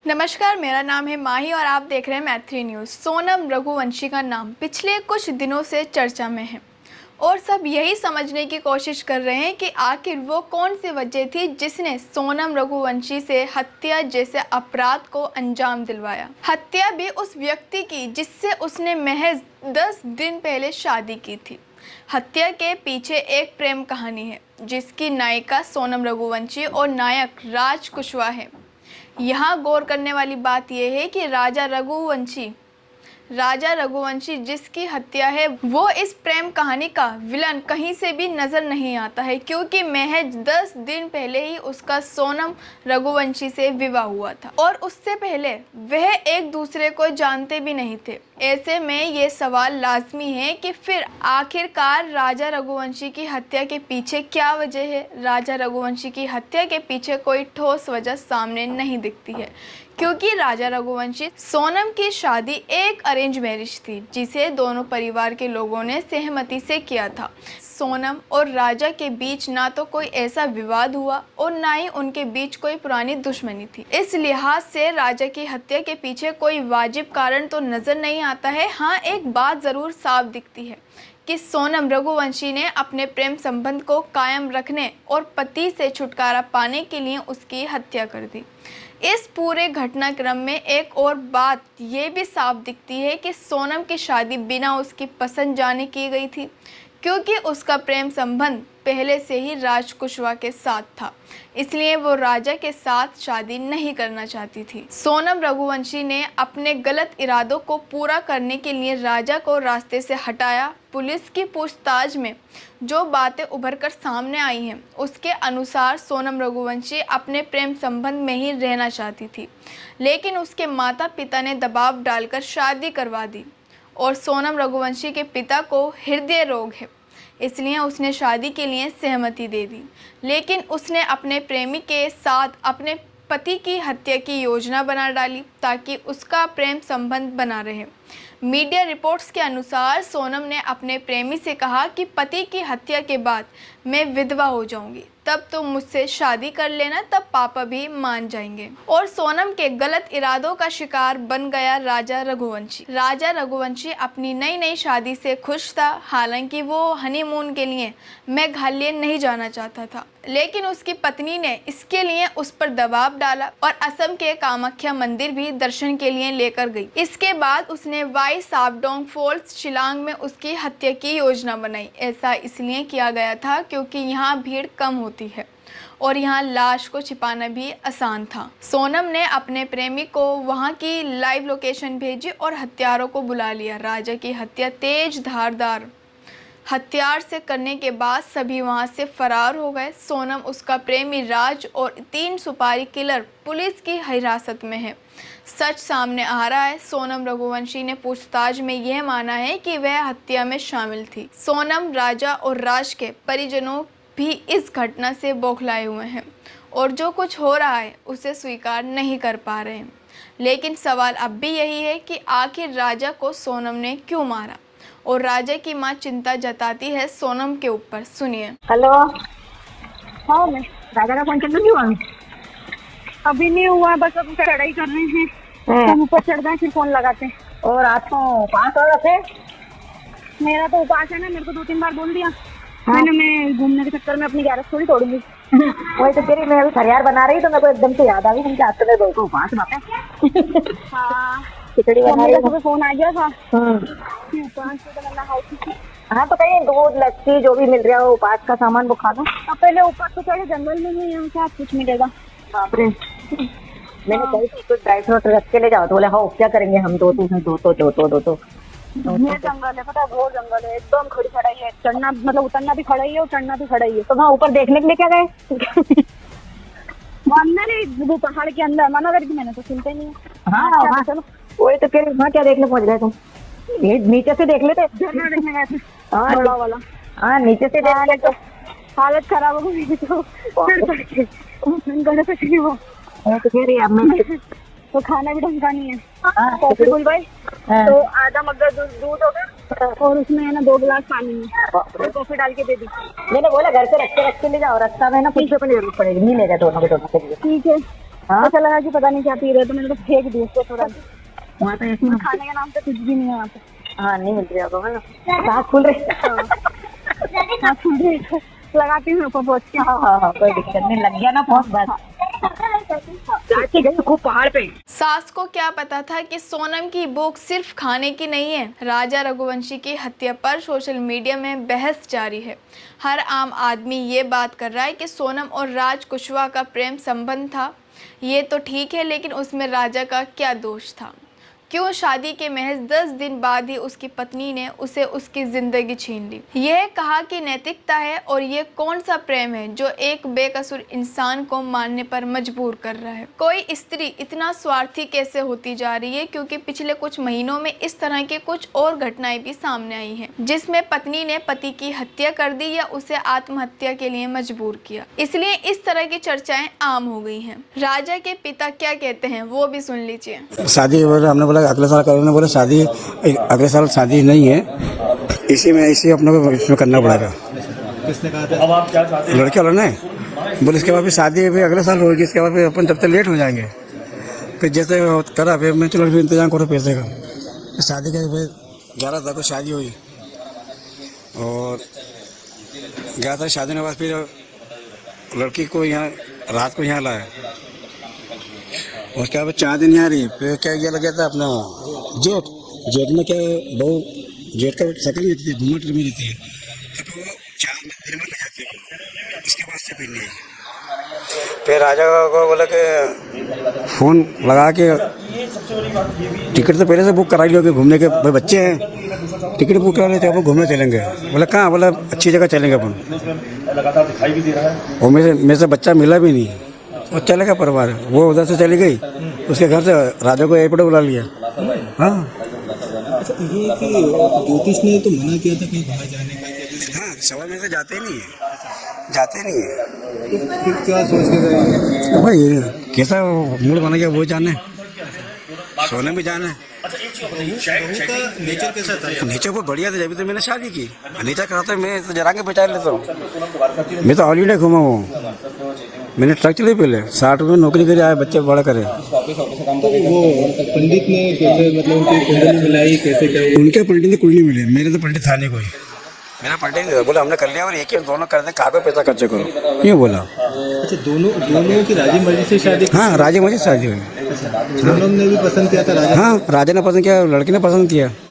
नमस्कार, मेरा नाम है माही और आप देख रहे हैं मैथिली न्यूज़। सोनम रघुवंशी का नाम पिछले कुछ दिनों से चर्चा में है और सब यही समझने की कोशिश कर रहे हैं कि आखिर वो कौन सी वजह थी जिसने सोनम रघुवंशी से हत्या जैसे अपराध को अंजाम दिलवाया। हत्या भी उस व्यक्ति की जिससे उसने महज 10 दिन पहले शादी की थी। हत्या के पीछे एक प्रेम कहानी है जिसकी नायिका सोनम रघुवंशी और नायक राज कुशवाहा है। यहाँ गौर करने वाली बात यह है कि राजा रघुवंशी जिसकी हत्या है वो इस प्रेम कहानी का विलन कहीं से भी नजर नहीं आता है, क्योंकि महज 10 दिन पहले ही उसका सोनम रघुवंशी से विवाह हुआ था और उससे पहले वह एक दूसरे को जानते भी नहीं थे। ऐसे में ये सवाल लाजमी है कि फिर आखिरकार राजा रघुवंशी की हत्या के पीछे क्या वजह है। राजा रघुवंशी की हत्या के पीछे कोई ठोस वजह सामने नहीं दिखती है, क्योंकि राजा रघुवंशी सोनम की शादी एक अरेंज मैरिज थी जिसे दोनों परिवार के लोगों ने सहमति से किया था। सोनम और राजा के बीच ना तो कोई ऐसा विवाद हुआ और ना ही उनके बीच कोई पुरानी दुश्मनी थी। इस लिहाज से राजा की हत्या के पीछे कोई वाजिब कारण तो नजर नहीं आता है। हाँ, एक बात जरूर साफ दिखती है कि सोनम रघुवंशी ने अपने प्रेम संबंध को कायम रखने और पति से छुटकारा पाने के लिए उसकी हत्या कर दी। इस पूरे घटनाक्रम में एक और बात ये भी साफ दिखती है कि सोनम की शादी बिना उसकी पसंद जाने की गई थी, क्योंकि उसका प्रेम संबंध पहले से ही राज कुशवाहा के साथ था, इसलिए वो राजा के साथ शादी नहीं करना चाहती थी। सोनम रघुवंशी ने अपने गलत इरादों को पूरा करने के लिए राजा को रास्ते से हटाया। पुलिस की पूछताछ में जो बातें उभर कर सामने आई हैं उसके अनुसार सोनम रघुवंशी अपने प्रेम संबंध में ही रहना चाहती थी, लेकिन उसके माता पिता ने दबाव डालकर शादी करवा दी और सोनम रघुवंशी के पिता को हृदय रोग है, इसलिए उसने शादी के लिए सहमति दे दी। लेकिन उसने अपने प्रेमी के साथ अपने पति की हत्या की योजना बना डाली ताकि उसका प्रेम संबंध बना रहे। मीडिया रिपोर्ट्स के अनुसार सोनम ने अपने प्रेमी से कहा कि पति की हत्या के बाद मैं विधवा हो जाऊंगी, तब तुम मुझसे शादी कर लेना, तब पापा भी मान जाएंगे। और सोनम के गलत इरादों का शिकार बन गया राजा रघुवंशी। राजा रघुवंशी अपनी नई नई शादी से खुश था। हालांकि वो हनीमून के लिए मेघालय नहीं जाना चाहता था, लेकिन उसकी पत्नी ने इसके लिए उस पर दबाव डाला और असम के कामाख्या मंदिर भी दर्शन के लिए लेकर गई। इसके बाद उसने वाई साबडोंग फॉल्स शिलांग में उसकी हत्या की योजना बनाई। ऐसा इसलिए किया गया था क्योंकि यहाँ भीड़ कम होती है और यहाँ लाश को छिपाना भी आसान था। सोनम ने अपने प्रेमी को वहाँ की लाइव लोकेशन भेजी और हत्यारों को बुला लिया। राजा की हत्या तेज धारदार हथियार से करने के बाद सभी वहां से फरार हो गए। सोनम, उसका प्रेमी राज और 3 सुपारी किलर पुलिस की हिरासत में है। सच सामने आ रहा है। सोनम रघुवंशी ने पूछताछ में यह माना है कि वह हत्या में शामिल थी। सोनम, राजा और राज के परिजनों भी इस घटना से बौखलाए हुए हैं और जो कुछ हो रहा है उसे स्वीकार नहीं कर पा रहे हैं। लेकिन सवाल अब भी यही है कि आखिर राजा को सोनम ने क्यों मारा और राजा की मां चिंता जताती है सोनम के ऊपर। सुनिए। हेलो। हाँ, मैं राजा का फोन चल रही है? अभी नहीं हुआ, बस अब चढ़ाई कर रहे हैं, हम ऊपर चढ़ गए फिर फोन लगाते हैं। और आज तो उपास और रखे? मेरा तो उपास है ना, मेरे को 2-3 बार बोल दिया। मैंने मैं घूमने के चक्कर में अपनी ग्यारह थोड़ी तोड़ूंगी। वही तो कह रही, मैं अभी फरियाद बना रही तो मेरे को एकदम से याद आ गई कि आज तो मेरे दोस्त को उपास बात है। हाँ, खिचड़ी बना रही सुबह फोन आ गया था हूँ। उपास तो बनना हाउस। हाँ तो कहीं दूध लस्सी जो भी मिल रहा हो उपास का सामान वो खा लो। अब पहले ऊपर तो चढ़े जंगल में ही, यहाँ क्या कुछ मिलेगा। बाप रे, मैंने कही थी कुछ ड्राई फ्रूट रख के ले जाओ तो बोले हाँ क्या करेंगे हम दो ये जंगल है, पता है, घोर जंगल है, एकदम खड़ी खड़ाई है। चढ़ना मतलब उतरना भी खड़ा ही है और चढ़ना भी खड़ा ही है। तो वहाँ ऊपर देखने के लिए क्या गए? वो अंदर है, वो पहाड़ के अंदर। मना करके मैंने तो सुनते नहीं। हाँ चलो, वही तो कह रही, वहाँ क्या देखने पहुँच गए तुम? नीचे से देख लेते। झरना देखने गए थे, हाँ बड़ा वाला। हाँ, नीचे से देख लेते। हालत खराब हो गई तो फिर चढ़ के गले पे चढ़ी वो। तो कह रही अब मैं तो खाना भी ढंग का नहीं है। हाँ, कॉफी खुल गई हाँ। तो आधा मग्गा दूध हो गया और उसमें है ना 2 गिलास पानी में और कॉफी डाल के दे दी। मैंने बोला घर से रख के ले जाओ, रास्ता में ना कुछ भी जरूरत पड़ेगी, नहीं ले गए दोनों के लिए। ठीक है, हाँ? ऐसा लगा कि पता नहीं क्या पी रहे, तो मैंने तो फेंक दी उसको तुरंत। वहाँ तो ऐसी खाने के नाम पे कुछ भी नहीं है वहाँ पे। हाँ नहीं मिल रही आपको है ना, सांस फूल रही। हाँ, खुद लगाती हूँ ऊपर पहुँच के। हाँ कोई दिक्कत नहीं, लग गया ना पहुँच बस। चाची गई खूब पहाड़ पे। सास को क्या पता था कि सोनम की भूख सिर्फ खाने की नहीं है। राजा रघुवंशी की हत्या पर सोशल मीडिया में बहस जारी है। हर आम आदमी ये बात कर रहा है कि सोनम और राज कुशवाहा का प्रेम संबंध था। ये तो ठीक है, लेकिन उसमें राजा का क्या दोष था? क्यों शादी के महज 10 दिन बाद ही उसकी पत्नी ने उसे उसकी जिंदगी छीन ली? यह कहा कि नैतिकता है, और ये कौन सा प्रेम है जो एक बेकसूर इंसान को मारने पर मजबूर कर रहा है? कोई स्त्री इतना स्वार्थी कैसे होती जा रही है? क्योंकि पिछले कुछ महीनों में इस तरह की कुछ और घटनाएं भी सामने आई हैं, जिसमें पत्नी ने पति की हत्या कर दी या उसे आत्महत्या के लिए मजबूर किया। इसलिए इस तरह की चर्चाएं आम हो गई हैं। राजा के पिता क्या कहते हैं वो भी सुन लीजिए। शादी हमने बोला अगले साल करेंगे, बोले शादी अगले साल शादी नहीं है, इसी अपने को इसमें करना पड़ेगा। किसने कहा था? अब आप क्या चाहते हैं? लड़के वालों ने बोले इसके बाद फिर शादी भी अगले साल होगी, इसके बाद फिर अपन जब तक लेट हो जाएंगे, फिर जैसे करा फिर मैं चलो फिर इंतजाम करो पैसे का। शादी का फिर 11 तारीख को शादी हुई, और 11 तारीख शादी के बाद फिर लड़की को यहाँ रात को यहाँ लाया, उसके बाद 4 दिन यहाँ रही। फिर क्या किया लगा था अपना जेठ में क्या बहु जेठ का शकल नहीं रहती है, घूमट में रहती है, तो वो 4 दिन में ले जाती है, इसके बाद से फिर नहीं। फिर राजा को बोला कि फ़ोन लगा के टिकट तो पहले से बुक करा लियो कि घूमने के भाई बच्चे हैं, टिकट बुक करा लेते अपन घूमने चलेंगे। बोला कहाँ? बोला अच्छी जगह चलेंगे अपन। लगातार दिखाई भी दे रहा है, और मेरे से बच्चा मिला भी नहीं, और चलेगा परिवार। वो उधर से चली गई, उसके घर से राजा को एयरपोर्ट बुला लिया। हाँ अच्छा, ये कि ज्योतिष ने तो मना किया था कहीं बाहर जाने का। हाँ, सवाल में से जाते ही नहीं है, जाते नहीं है। तो फिर क्या सोच के गए? तो भाई कैसा मूड बना गया वो जाने, सोने में जाना है। नेचर कैसा था? नेचर को बढ़िया था, जब तो मैंने शादी की। नेचर कराता मैं तो जरा के बचा लेता हूँ। मैं तो ऑल इंडिया घूमा हूँ, मैंने ट्रक चलाई पहले, 60 में नौकरी करी, आए बच्चे बड़ा करे। तो वो पंडित ने कैसे, मतलब उनकी कुंडली मिलाई कैसे, क्या हुआ? उनके पंडित ने कुंडली मिली, मेरे तो पंडित था नहीं कोई। मेरा पंडित नहीं था, बोला हमने कर लिया और एक ही दोनों कर दे, कहाँ पे पैसा खर्च करो, ये बोला। अच्छा, दोनों की राजी मर्जी से शादी? हाँ, राजी मर्जी शादी हुई। सोनम ने भी पसंद किया था राजा? हाँ, राजा ने पसंद किया, लड़की ने पसंद किया।